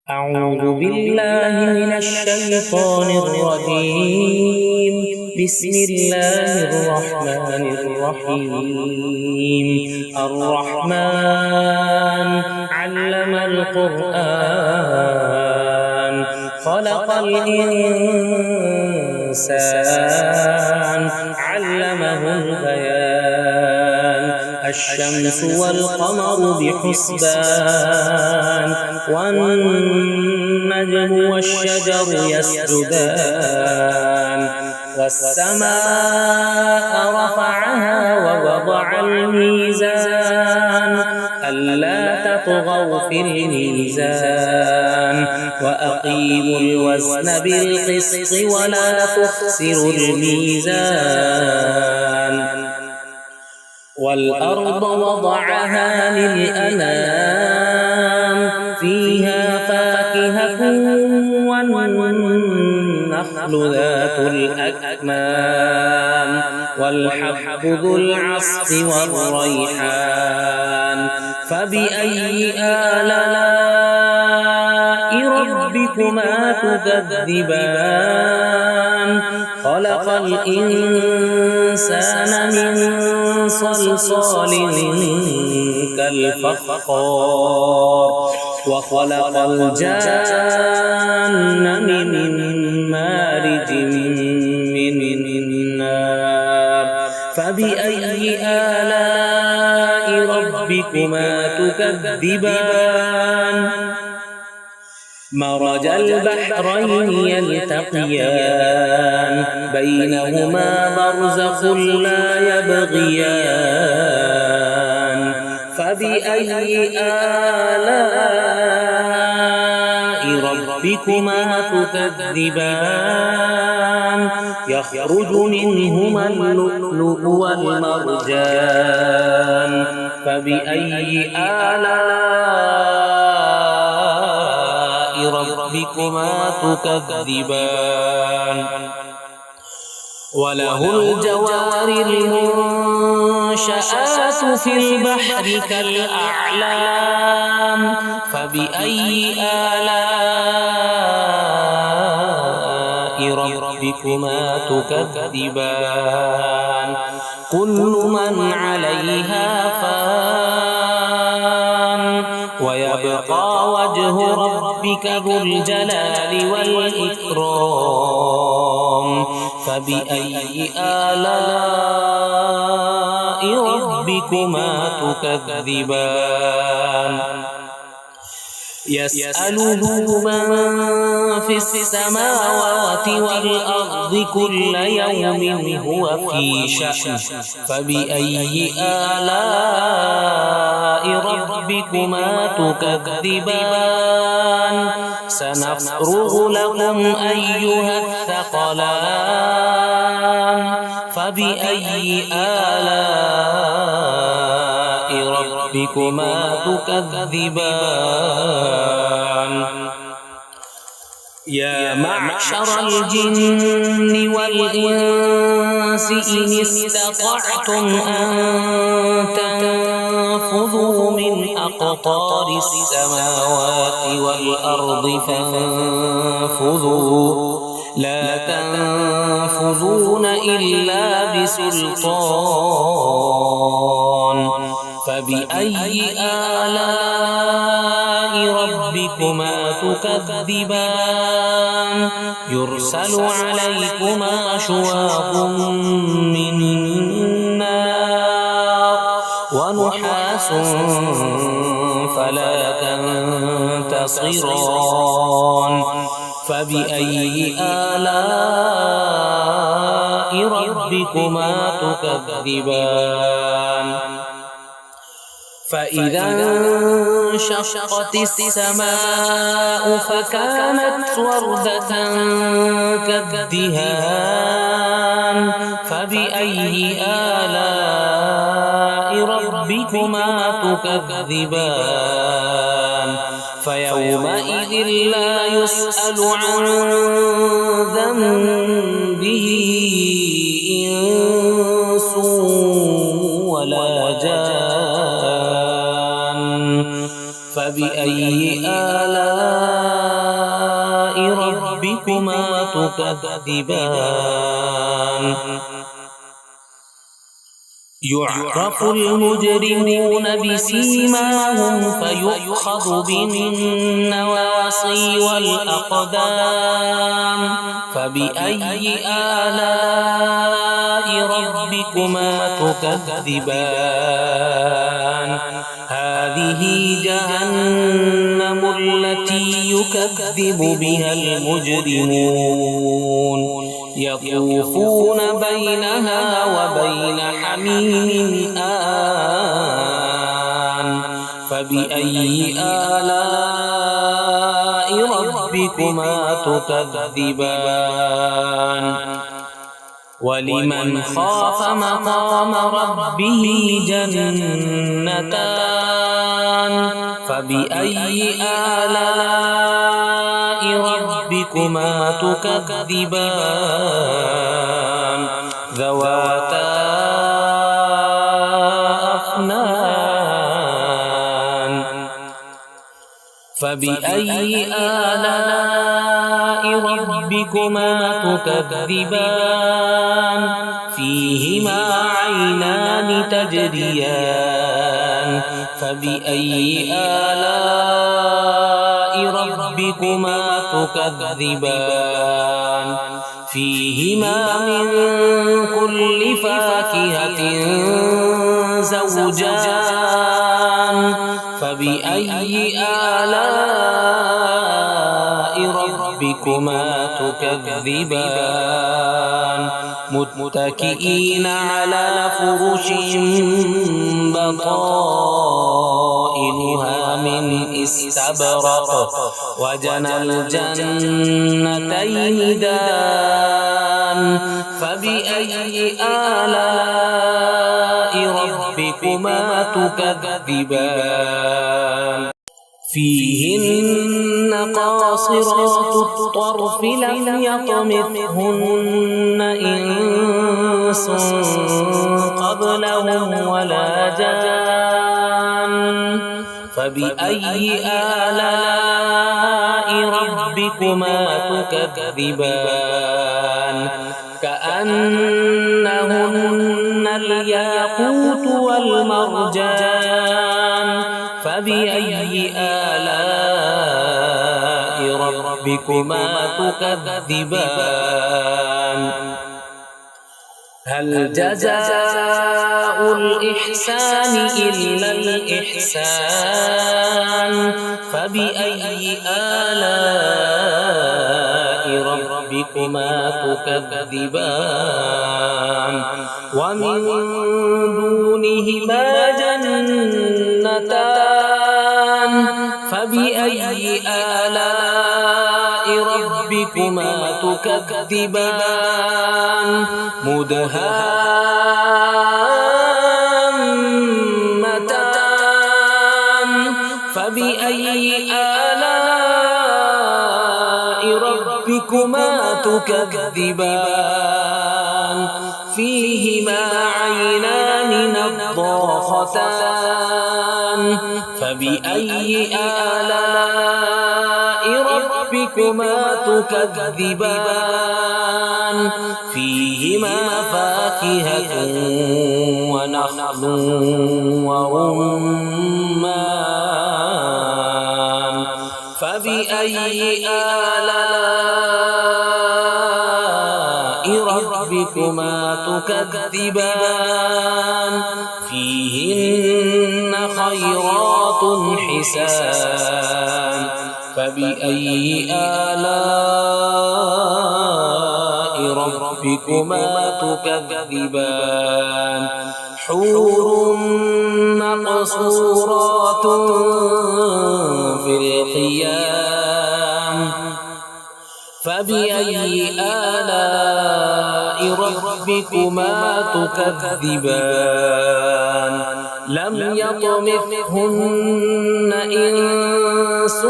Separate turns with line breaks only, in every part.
أعوذ بالله من الشيطان الرجيم. بسم الله الرحمن الرحيم. الرحمن علم القرآن خلق الإنسان علمه البيان. الشمس والقمر بحسبان والنجم والشجر يسجدان. والسماء رفعها ووضع الميزان ألا تطغوا في الميزان وأقيموا الوزن بالقسط ولا تخسروا الميزان. والأرض وضعها للأنام فيها فاكهة والنخل ذات الأكمام والحب ذو العصف والريحان. فبأي آلاء ربكما تكذبان؟ خلق الإنسان من صلصال كالفخار وخلق الجان من مارج من نار. فبأي آلاء ربكما تكذبان؟ مرج البحرين يلتقيان بينهما برزخ لا يبغيان. فبأي آلاء ربكما تكذبان؟ يخرج منهما اللؤلؤ والمرجان. فبأي آلاء ربكما تكذبان؟ وله الجوار المنشآت في البحر كالأعلام. فبأي آلاء ربكما تكذبان؟ كل من عليها فان ويبقى وجه ربك ذو الجلال والإكرام. فبأي آلاء ربكما تكذبان؟ يسأله من في السماوات والأرض كل يوم هو في شأن. فبأي آلاء ربكما تكذبان؟ سنفرغ لكم أيها الثقلان. فبأي آلاء ربكما تكذبان؟ يا معشر الجن والإنس إن استطعتم أن تنفذوا من أقطار السماوات والأرض فانفذوا لا تنفذون إلا بسلطان. فبأي آلاء ربكما تكذبان؟ يرسل عليكما شواظ من نار ونحاس فلا تنتصران. فبأي آلاء ربكما تكذبان؟ فإذا انشقت السماء فكانت وردة كالدهان. فبأي آلاء ربكما تكذبان؟ فيومئذ لا يسأل عن ذنبه إنس ولا جان. فبأي آلاء ربكما تكذبان يعرف المجرمون بسيماهم فيؤخذ بالنواصي والأقدام فبأي آلاء ربكما تكذبان هذه جهنم التي يكذب بها المجرمون يطوفون بينها وبين حميم آن فبأي آلاء ربكما تكذبان ولمن خاف مقام ربه جنتان فبأي آلاء ربكما تكذبان ذواتا أفنان فبأي آلاء ربكما تكذبان فيهما عينان تجريان فبأي آلاء ربكما تكذبان فيهما من كل فاكهة زوجان فبأي آلاء ربكما تكذبان متكئين على فرش بطائنها من استبرق وجنى الجنتين دان فبأي آلاء ربكما تكذبان فيهن قاصرات الطرف لم يطمثهن إنس قبلهم ولا جان فبأي آلاء ربكما تكذبان كأنهن الياقوت والمرجان فبأي آلاء ربكما تكذبان هل جزاء الإحسان إلا الإحسان فبأي آلاء ربكما تكذبان ومن دونهما جنتان فبأي آلاء ربكما تكذبان مدهامتان فبأي آلاء ربكما تكذبان فيهما عينان نضاختان فبأي آلاء ربكما تكذبان فيهما فاكهة ونخل ورمان فبأي آلاء ربكما تكذبان فيهن خيرات حسان فبأي آلاء ربكما تكذبان حور مقصورات في الخيام فبأي آلاء ربكما تكذبان لم يطمثهن إنس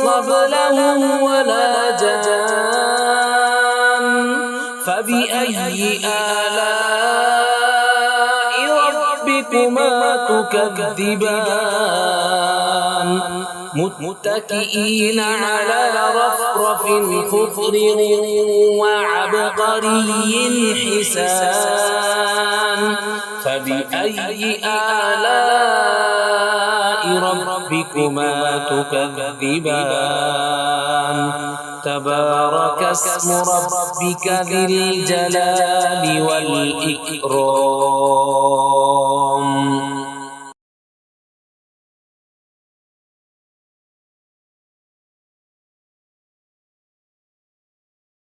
قبلهم ولا جان فبأي آلاء ربكما تكذبان متكئين على رفرف خضر وعبقري حسان فبأي آلاء ربكما تكذبان تبارك اسم ربك ذي الجلال والإكرام